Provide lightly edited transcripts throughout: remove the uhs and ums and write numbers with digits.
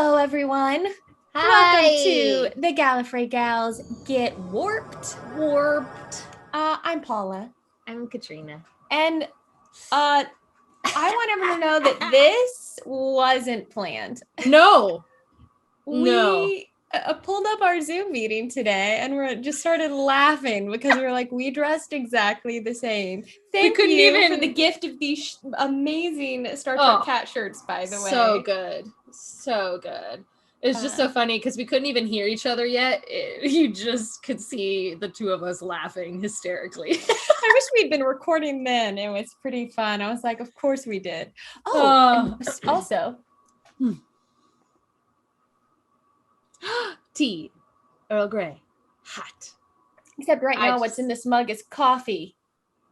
Hello, everyone. Hi. Welcome to the Gallifrey Gals Get Warped. I'm Paula. I'm Katrina. And I want everyone to know that this wasn't planned. No. We pulled up our Zoom meeting today and we just started laughing because we were like, we dressed exactly the same. Thank you for the gift of these amazing Star Trek cat shirts, by the way. So good. So good. It's just so funny because we couldn't even hear each other yet. You just could see the two of us laughing hysterically. I wish we'd been recording then. It was pretty fun. I was like, of course we did. Also. Tea. Earl Grey. Hot. Except right now what's in this mug is coffee.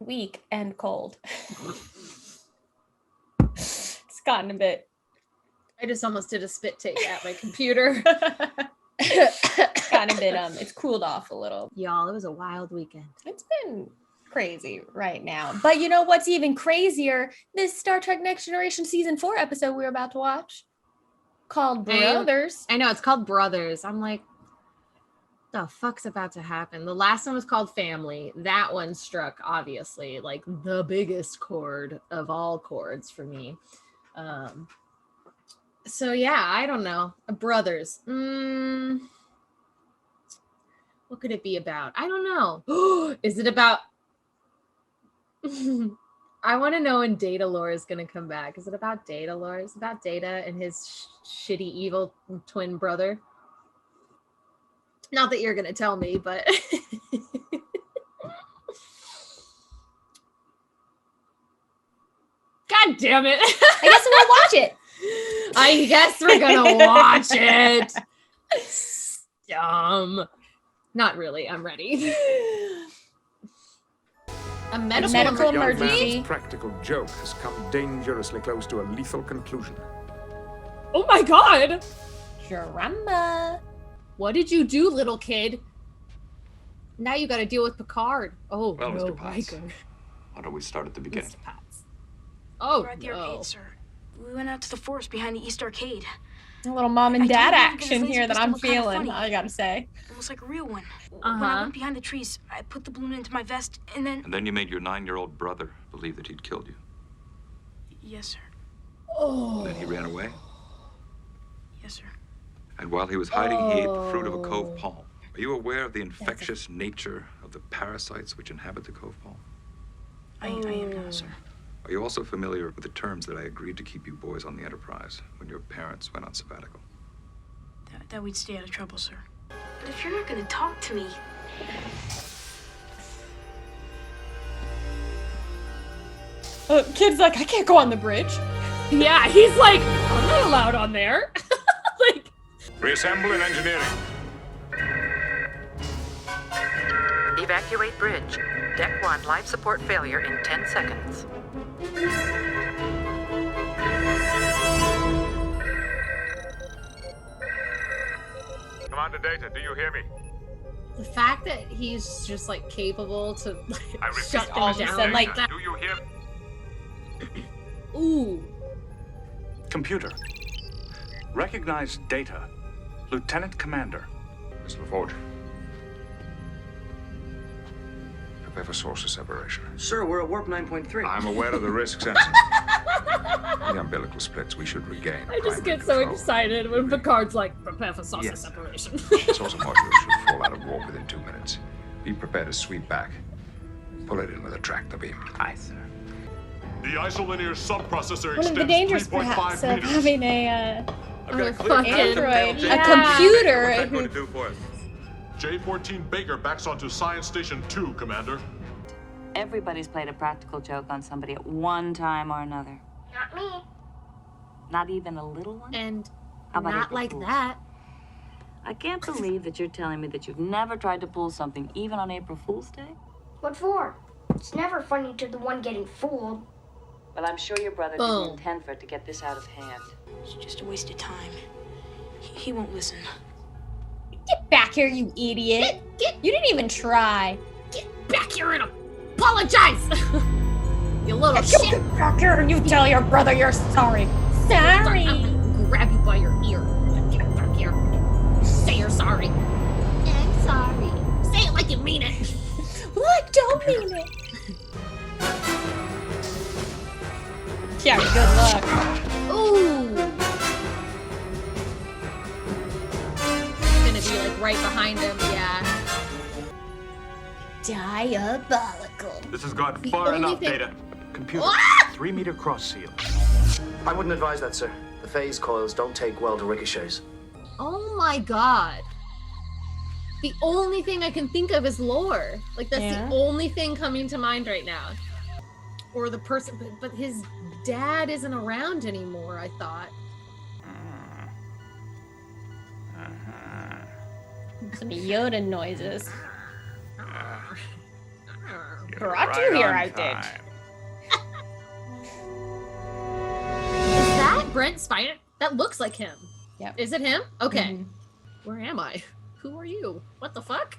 Weak and cold. It's gotten a bit. I just almost did a spit take at my computer. Gotten a bit, it's cooled off a little. Y'all, it was a wild weekend. It's been crazy right now. But you know what's even crazier? This Star Trek Next Generation Season 4 episode we're about to watch. Called Brothers. I know, it's called Brothers. I'm like, the fuck's about to happen? The last one was called Family. That one struck, obviously, like the biggest chord of all chords for me. So yeah, I don't know. Brothers. What could it be about? I don't know. Is it about... I want to know when Data Lore is going to come back. Is it about Data Lore? Is it about Data and his shitty, evil twin brother? Not that you're going to tell me, but... God damn it. I guess we'll watch it. I guess we're going to watch it. Not really. I'm ready. A medical emergency. Man's practical joke has come dangerously close to a lethal conclusion. Oh my god! Jaramba. What did you do, little kid? Now you gotta deal with Picard. Oh, well, no, Mr. Potts, Riker. why don't we start at the beginning? Mr. Potts. Oh, we're at the arcade, sir. We went out to the forest behind the East Arcade. A little mom and dad action here that I'm feeling, I gotta say. Almost like a real one. When I went behind the trees, I put the balloon into my vest, and then... And then you made your 9-year-old brother believe that he'd killed you. Yes, sir. Oh. Then he ran away. Yes, sir. And while he was hiding, he ate the fruit of a cove palm. Are you aware of the infectious nature of the parasites which inhabit the cove palm? I am now, sir. Are you also familiar with the terms that I agreed to keep you boys on the Enterprise when your parents went on sabbatical? That we'd stay out of trouble, sir. But if you're not going to talk to me... Kid's like, I can't go on the bridge. Yeah, he's like, I'm not allowed on there. Like, Reassemble in engineering. Evacuate bridge. Deck 1, life support failure in 10 seconds. Commander Data, do you hear me? the fact that he's just like capable to like, shut all them of a down sudden, like that. Do you hear? Ooh. Computer. Recognize Data. Lieutenant Commander. Miss LaForge. Prepare for sources separation. Sir, we're at warp 9.3. I'm aware of the risks, Ensign. The umbilical splits we should regain. I just get so excited when Picard's like, prepare for saucer separation. The saucer module should fall out of warp within 2 minutes. Be prepared to sweep back. Pull it in with a tractor beam. Aye, sir. The isolinear subprocessor one of the extends dangers 3.5 perhaps of meters. having a I've got a clear android, Yeah. a computer. What's that going to do for us? J14 Baker backs onto Science Station 2, Commander. Everybody's played a practical joke on somebody at one time or another. Not me. Not even a little one? And How about not April like Fool's? that. I can't believe that you're telling me that you've never tried to pull something even on April Fool's Day. What for? It's never funny to the one getting fooled. Well, I'm sure your brother Boom. didn't intend for it to get this out of hand. It's just a waste of time. He won't listen. Get back here, you idiot. You didn't even try. Get back here and apologize! You little shit! Get back here and you tell your brother you're sorry. Sorry. I'm gonna grab you by your ear. sorry. I'm sorry. Say it like you mean it. What? Don't mean it. Yeah, good luck. Ooh. It's gonna be like right behind him, yeah. Diabolical. This has gone far enough, Data. Computer, 3-meter cross seal. I wouldn't advise that, sir. The phase coils don't take well to ricochets. Oh my god. The only thing I can think of is lore. Like, that's the only thing coming to mind right now. Or the person, but his dad isn't around anymore, I thought. Some Yoda noises. Brought you here, I did. Is that Brent Spiner? That looks like him. Yep. Is it him? Okay. Where am I? Who are you? What the fuck?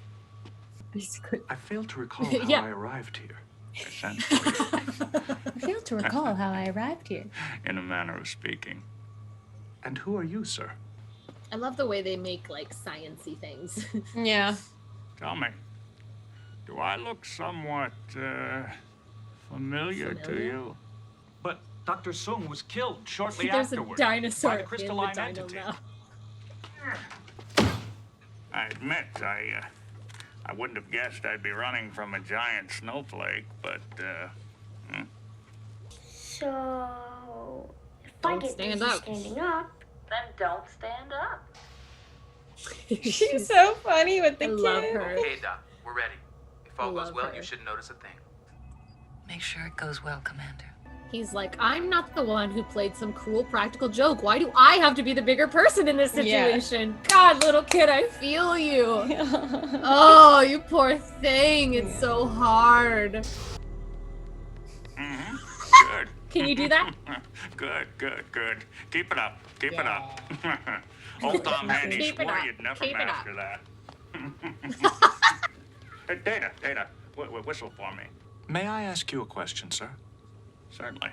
I failed to recall how I arrived here. Essentially, I fail to recall how I arrived here. in a manner of speaking. And who are you, sir? I love the way they make, like, science-y things. Yeah. Tell me, do I look somewhat, familiar to you? But Dr. Sung was killed shortly There's afterward. a dinosaur by a in the crystalline dino entity. now. I admit, I wouldn't have guessed I'd be running from a giant snowflake, but, So, if I Don't get stand busy up. standing up, Then don't stand up. She's so funny with the I kid. love her. Okay, Doc, we're ready. If all I goes love well, her. you shouldn't notice a thing. Make sure it goes well, Commander. He's like, I'm not the one who played some cruel practical joke. Why do I have to be the bigger person in this situation? God, little kid, I feel you. Oh, you poor thing. It's so hard. good. Can you do that? Good. Keep it up. Keep it up. Old Tom Handy Keep it swore up. you'd never Keep it master that. Hey, Data, whistle for me. May I ask you a question, sir? Certainly.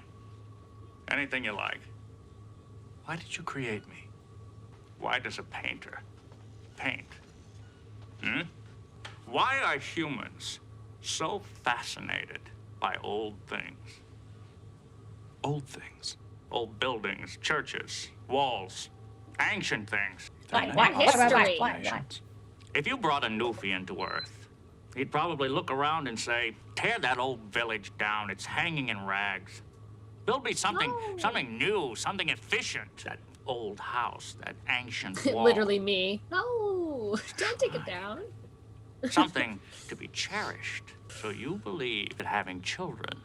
Anything you like. Why did you create me? Why does a painter paint? Why are humans so fascinated by old things? Old things? Old buildings, churches, walls, ancient things. History. If you brought a Newfie to Earth, he'd probably look around and say, tear that old village down, it's hanging in rags. Build me something new, something efficient. That old house, that ancient wall. Literally me. No, don't take it down. Something to be cherished. So you believe that having children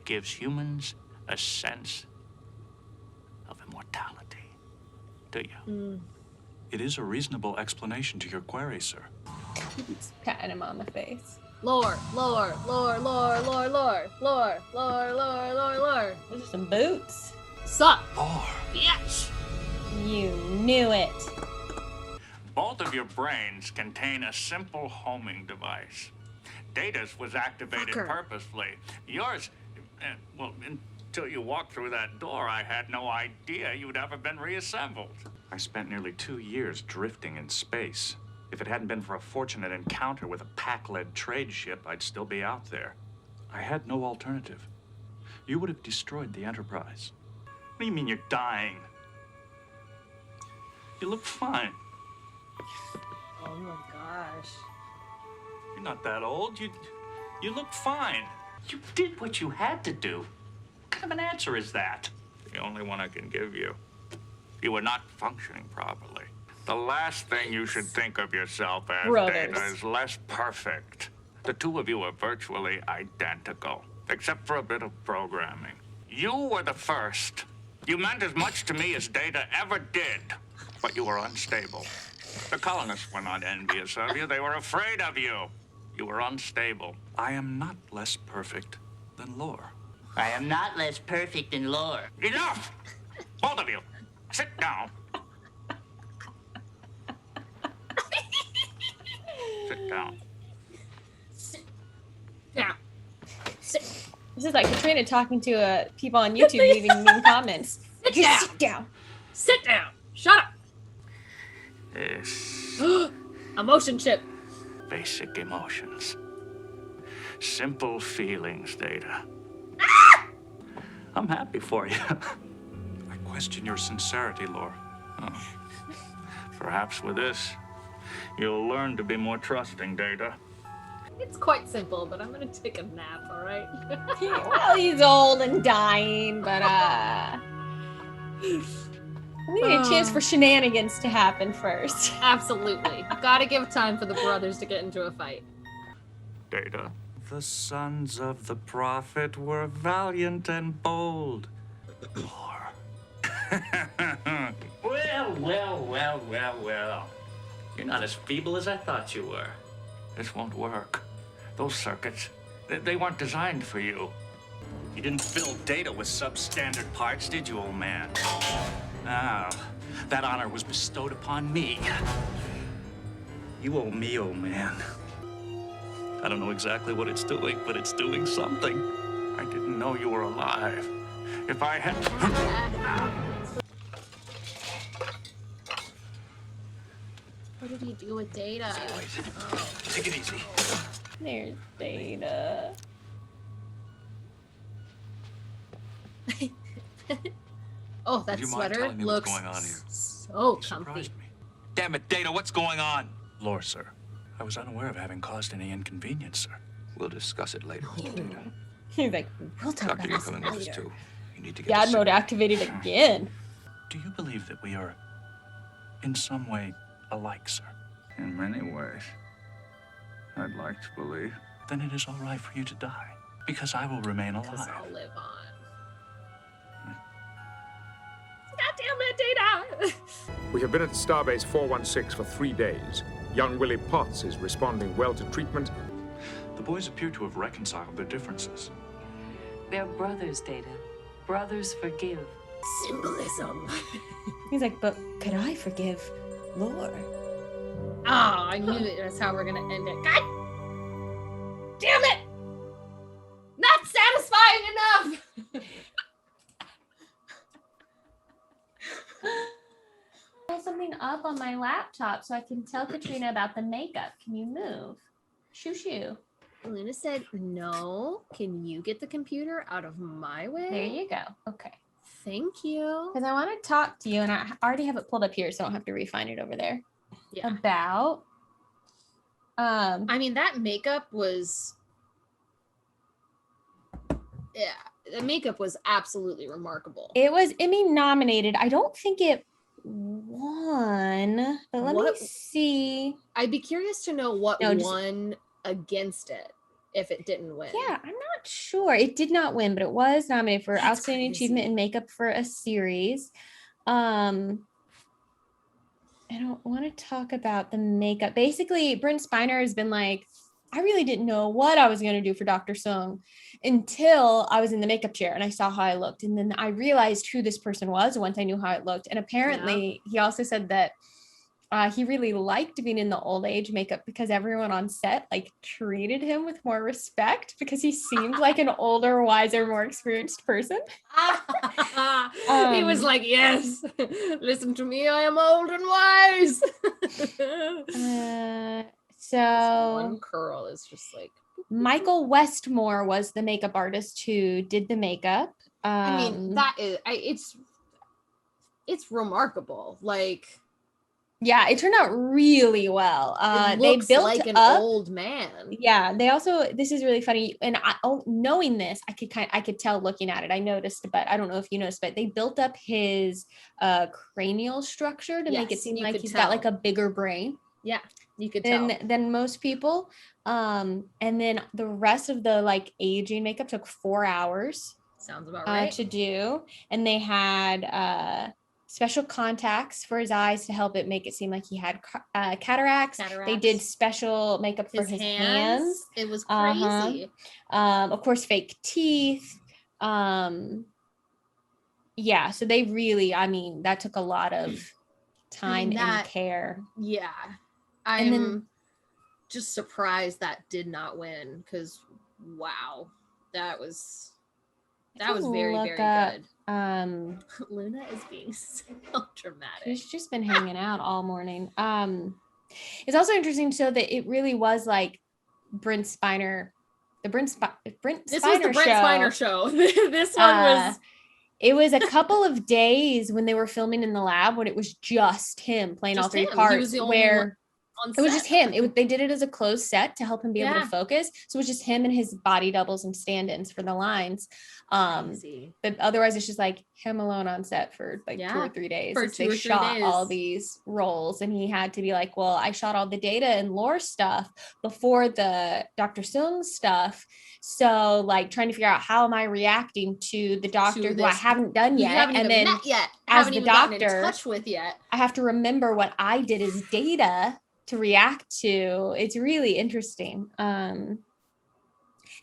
gives humans a sense of immortality, do you? It is a reasonable explanation to your query, sir. Just patting him on the face. Lore. Those are some boots. Sup? Lore. Bitch. You knew it. Both of your brains contain a simple homing device. Data's was activated purposefully. Yours, well, until you walked through that door, I had no idea you'd ever been reassembled. I spent nearly 2 years drifting in space. If it hadn't been for a fortunate encounter with a pack-led trade ship, I'd still be out there. I had no alternative. You would have destroyed the Enterprise. What do you mean you're dying? You look fine. Oh my gosh. You're not that old. You look fine. You did what you had to do. What kind of an answer is that? The only one I can give you. You were not functioning properly. The last thing you should think of yourself as, Data, is less perfect. The two of you are virtually identical, except for a bit of programming. You were the first. You meant as much to me as Data ever did, but you were unstable. The colonists were not envious of you. They were afraid of you. You were unstable. I am not less perfect than Lore. I am not less perfect than Lore. Enough! Both of you, sit down. Sit down. Yeah. This is like Katrina talking to people on YouTube leaving mean comments. Sit down. Sit down. Sit down. Shut up. Yes. Emotion chip. Basic emotions. Simple feelings, Data. I'm happy for you. I question your sincerity, Lore. Oh. Perhaps with this, you'll learn to be more trusting, Data. It's quite simple, but I'm gonna take a nap, alright? Well, he's old and dying, but we need a chance for shenanigans to happen first. Absolutely. Gotta give time for the brothers to get into a fight. Data. The sons of the prophet were valiant and bold. Lore. Well. You're not as feeble as I thought you were. This won't work. Those circuits, they weren't designed for you. You didn't fill Data with substandard parts, did you, old man? Now, that honor was bestowed upon me. You owe me, old man. I don't know exactly what it's doing, but it's doing something. I didn't know you were alive. If I had... What did he do with Data? Take it easy. There's Data. Oh, that Would you mind sweater telling me looks what's going on here? so comfy. Damn it, Data, what's going on? Lore, sir. I was unaware of having caused any inconvenience, sir. We'll discuss it later, Mr. Data. He's like, we'll talk Doctor, about you're this coming with us later. too. You need to get Dad to mode activated again. Do you believe that we are, in some way, alike, sir? In many ways. I'd like to believe. Then it is all right for you to die, because I will remain alive. Because I'll live on. God damn it, Data! We have been at Starbase 416 for 3 days. Young Willie Potts is responding well to treatment. The boys appear to have reconciled their differences. They're brothers, Data. Brothers forgive. Symbolism. He's like, but could I forgive Lore? Ah, I knew it. That's how we're gonna end it. God damn it! Not satisfying enough! I have something up on my laptop so I can tell Katrina about the makeup. Can you move? Shoo shoo. Luna said, no. Can you get the computer out of my way? There you go. Okay. Thank you. Because I want to talk to you, and I already have it pulled up here, so I don't have to refine it over there. Yeah. About. I mean, that makeup was. Yeah, the makeup was absolutely remarkable. It was Emmy nominated. I don't think it won, but let me see. I'd be curious to know what won against it if it didn't win. Yeah, I'm not sure. It did not win, but it was nominated for Outstanding Achievement in Makeup for a Series. I don't want to talk about the makeup. Basically, Brent Spiner has been like, I really didn't know what I was going to do for Dr. Sung until I was in the makeup chair and I saw how I looked. And then I realized who this person was once I knew how it looked. And apparently he also said that he really liked being in the old age makeup because everyone on set like treated him with more respect because he seemed like an older, wiser, more experienced person. He was like, yes, listen to me, I am old and wise. So one curl is just like Michael Westmore was the makeup artist who did the makeup. I mean, that is it's remarkable. Like, yeah, it turned out really well. They built like an old man. Yeah, they also, this is really funny. And knowing this, I could tell looking at it. I noticed, but I don't know if you noticed, but they built up his cranial structure to make it seem like he's got like a bigger brain. Yeah, you could tell. Than most people. And then the rest of the like aging makeup took 4 hours. Sounds about right. To do. And they had special contacts for his eyes to help it make it seem like he had cataracts. They did special makeup for his hands. It was crazy. Of course, fake teeth. Yeah, so they really, I mean, that took a lot of time and care. Yeah. I'm just surprised that did not win because, wow, that was That was very, very good. Luna is being so dramatic. She's just been hanging out all morning. It's also interesting to show that it really was like Brent Spiner, the Brent Spiner This was the Brent Spiner show. This one was. It was a couple of days when they were filming in the lab when it was just him playing all three parts. He was the only one on set. It was just him. They did it as a closed set to help him be able to focus. So it was just him and his body doubles and stand-ins for the lines. But otherwise it's just like him alone on set for like 2 or 3 days. They shot all these roles and he had to be like, well, I shot all the data and lore stuff before the Dr. Soong stuff. So like trying to figure out how am I reacting to the doctor who I haven't done yet. And then met yet. As haven't the even doctor gotten in touch with yet. I have to remember what I did as data to react to. It's really interesting. And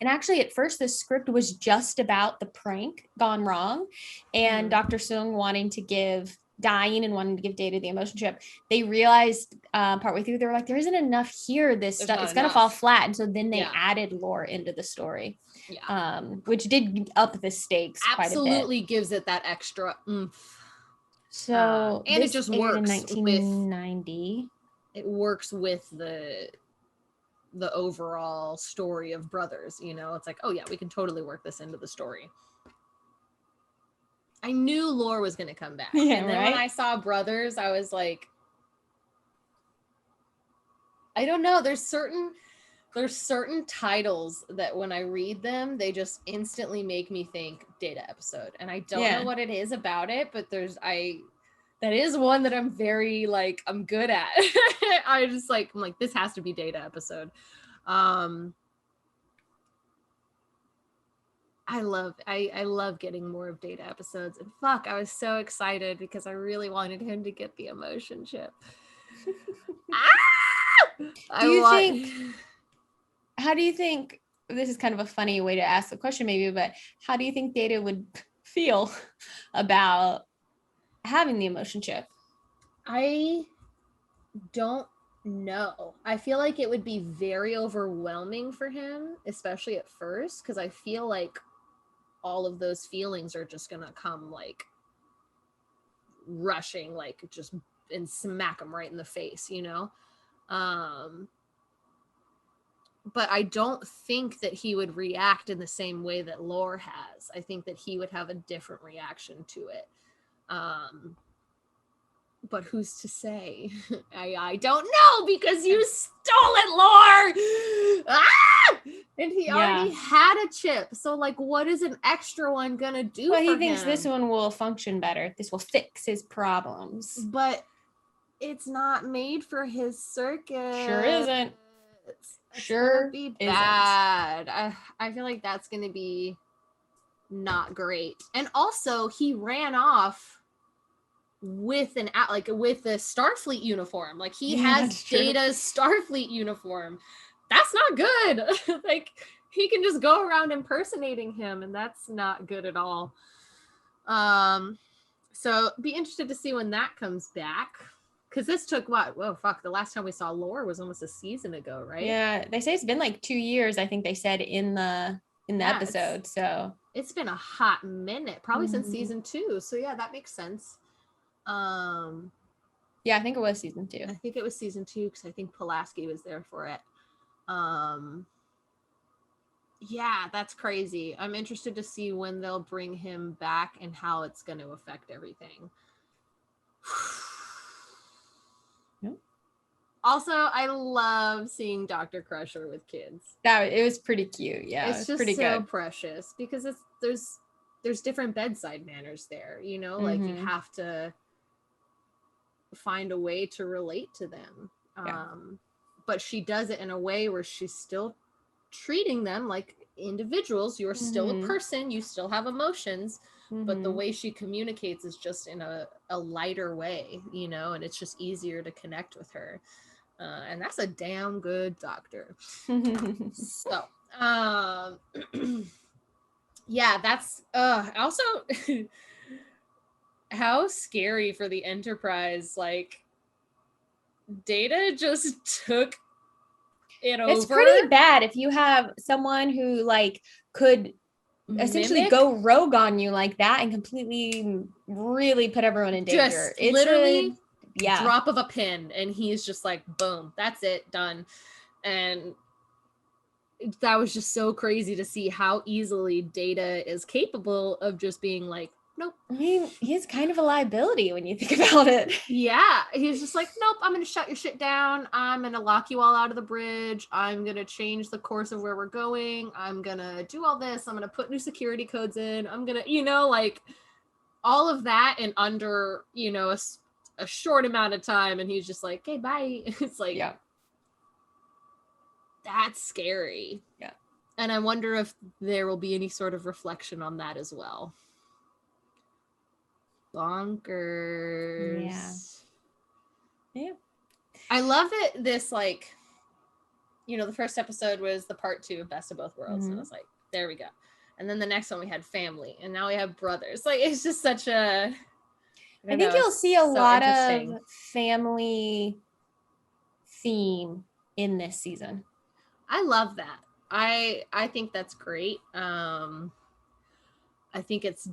actually at first the script was just about the prank gone wrong and Dr. Soong dying and wanting to give Data the emotion chip. They realized partway through, they were like, there isn't enough here. This stuff, it's going to fall flat. And so then they added lore into the story, which did up the stakes Absolutely quite a bit. Gives it that extra oomph. So and it just works in 1990. It works with the overall story of brothers, you know. It's like, oh yeah, we can totally work this into the story. I knew lore was going to come back. Yeah, and then when I saw brothers, I was like, I don't know. There's certain titles that when I read them, they just instantly make me think Data episode. And I don't know what it is about it, but that is one that I'm very like, I'm good at. I'm like, this has to be Data episode. I love getting more of Data episodes. And fuck, I was so excited because I really wanted him to get the emotion chip. How do you think, this is kind of a funny way to ask the question maybe, but how do you think Data would feel about having the emotion chip? I don't know. I feel like it would be very overwhelming for him, especially at first, because I feel like all of those feelings are just gonna come like rushing, like just and smack him right in the face, you know. But I don't think that he would react in the same way that Lore has. I think that he would have a different reaction to it. But who's to say? I don't know because you stole it, Lore! And he already had a chip. So like, what is an extra one gonna do for him? He thinks this one will function better. This will fix his problems. But it's not made for his circuit. Sure isn't. It's gonna be bad. I feel like that's gonna be not great. And also, he ran off with the Starfleet uniform. Like he has Data's Starfleet uniform. That's not good. Like he can just go around impersonating him, and that's not good at all. So be interested to see when that comes back. Because this took the last time we saw Lore was almost a season ago, right? Yeah, they say it's been like 2 years, I think they said in the episode. So it's been a hot minute, probably since season 2. So yeah, that makes sense. Yeah, I think it was season 2. I think it was season 2 because I think Pulaski was there for it. Yeah, that's crazy. I'm interested to see when they'll bring him back and how it's going to affect everything. Also, I love seeing Dr. Crusher with kids. It was pretty cute. Yeah, it's just pretty so good. Precious because there's different bedside manners there. You know, like you have to find a way to relate to them. But she does it in a way where she's still treating them like individuals. You're still a person. You still have emotions. But the way she communicates is just in a lighter way, you know, and it's just easier to connect with her. And that's a damn good doctor. So, yeah, that's also how scary for the Enterprise. Like, Data just took it over. It's pretty bad if you have someone who like could essentially go rogue on you like that and completely really put everyone in danger. Just It's literally a drop of a pin, and he's just like, boom, that's it, done. And that was just so crazy to see how easily Data is capable of just being like, nope. I mean, he's kind of a liability when you think about it. Yeah, he's just like, nope, I'm gonna shut your shit down. I'm gonna lock you all out of the bridge. I'm gonna change the course of where we're going. I'm gonna do all this. I'm gonna put new security codes in. I'm gonna, like all of that in under, a short amount of time. And he's just like, okay, bye. It's like, yeah, that's scary. Yeah. And I wonder if there will be any sort of reflection on that as well. Bonkers. Yeah. I love that this, like, the first episode was the part 2 of Best of Both Worlds. And I was like, there we go. And then the next one we had family, and now we have brothers. Like, it's just such a... I think you'll see a lot of family theme in this season. I love that. I think that's great. I think it's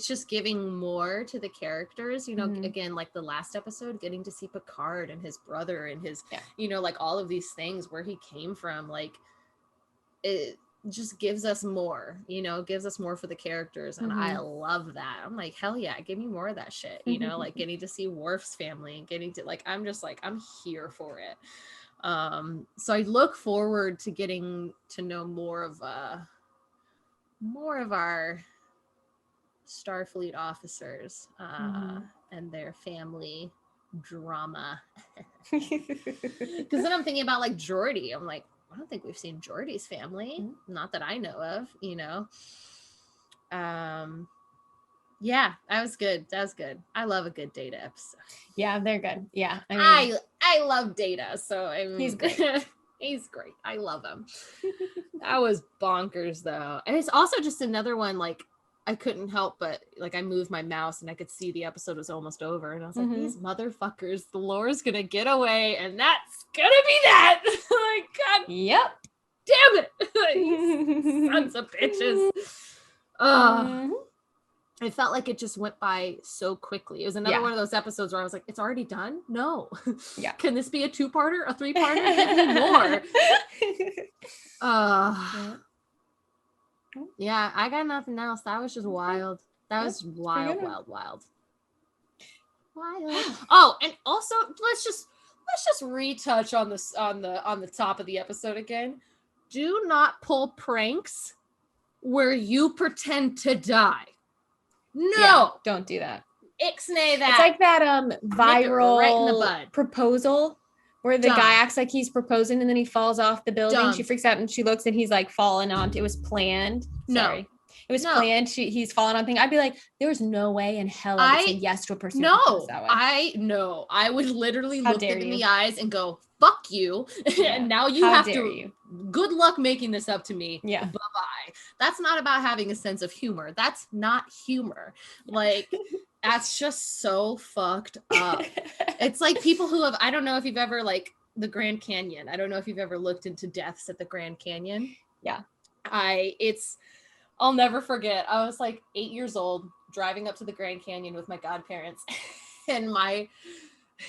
just giving more to the characters, again, like the last episode, getting to see Picard and his brother and his, like all of these things where he came from, like it just gives us more, gives us more for the characters. And I love that. I'm like, hell yeah, give me more of that shit, like getting to see Worf's family and getting to, like, I'm just like, I'm here for it. So I look forward to getting to know more of our Starfleet officers and their family drama. Because then I'm thinking about like Geordi. I'm like, I don't think we've seen Geordi's family, not that I know of. Yeah, that was good. I love a good Data episode. Yeah, they're good. Yeah, I love Data, so I mean, he's great. He's great. I love him. That was bonkers though, and it's also just another one, like, I couldn't help but, like, I moved my mouse and I could see the episode was almost over, and I was like, these motherfuckers, the lore's gonna get away, and that's gonna be that. Like, God, yep, damn it. Like, sons of bitches. It felt like it just went by so quickly. It was another one of those episodes where I was like, it's already done? No. Yeah. Can this be a 2-parter, a 3-parter? Give me more. Yeah, I got nothing else. That was just wild. That was wild. Oh, and also let's just retouch on this on the top of the episode again. Do not pull pranks where you pretend to die. No, yeah, don't do that. Ixnay that. It's like that viral right in the bud. proposal where the guy acts like he's proposing and then he falls off the building. Dumb. She freaks out and she looks and he's like falling on. It was planned. Sorry. It was planned. He's falling on thing. I'd be like, there's no way in hell I would say yes to a person who proposes that way. I would literally look them in the eyes and go, fuck you. Yeah. And now you have to. Good luck making this up to me. Yeah. Bye-bye. That's not about having a sense of humor. That's not humor. Like, that's just so fucked up. It's like people who have, I don't know if you've ever, like, the Grand Canyon. I don't know if you've ever looked into deaths at the Grand Canyon. Yeah. I'll never forget. I was like 8 years old, driving up to the Grand Canyon with my godparents, and my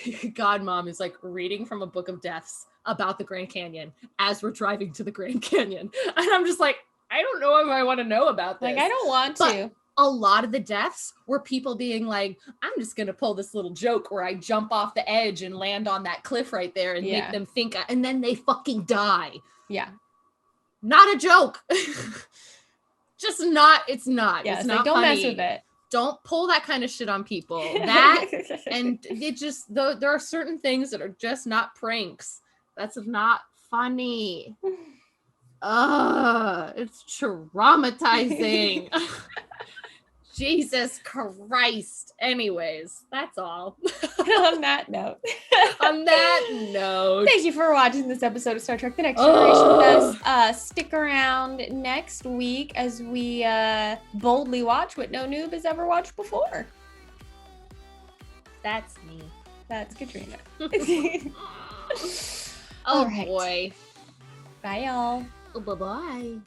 godmom is like reading from a book of deaths about the Grand Canyon as we're driving to the Grand Canyon. And I'm just like, I don't know if I want to know about this. Like, I don't want to. A lot of the deaths were people being like, I'm just going to pull this little joke where I jump off the edge and land on that cliff right there and make them think, and then they fucking die. Yeah. Not a joke. Just not, it's not. Yeah, it's not don't funny. mess with it. Don't pull that kind of shit on people. That, and it just, there are certain things that are just not pranks. That's not funny. It's traumatizing. Jesus Christ. Anyways, that's all. On that note. Thank you for watching this episode of Star Trek The Next Generation with us. Stick around next week as we boldly watch what no noob has ever watched before. That's me. That's Katrina. Oh, right. Boy. Bye, y'all. Bye-bye.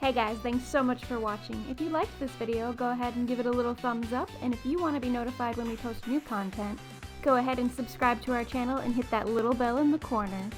Hey guys, thanks so much for watching. If you liked this video, go ahead and give it a little thumbs up, and if you want to be notified when we post new content, go ahead and subscribe to our channel and hit that little bell in the corner.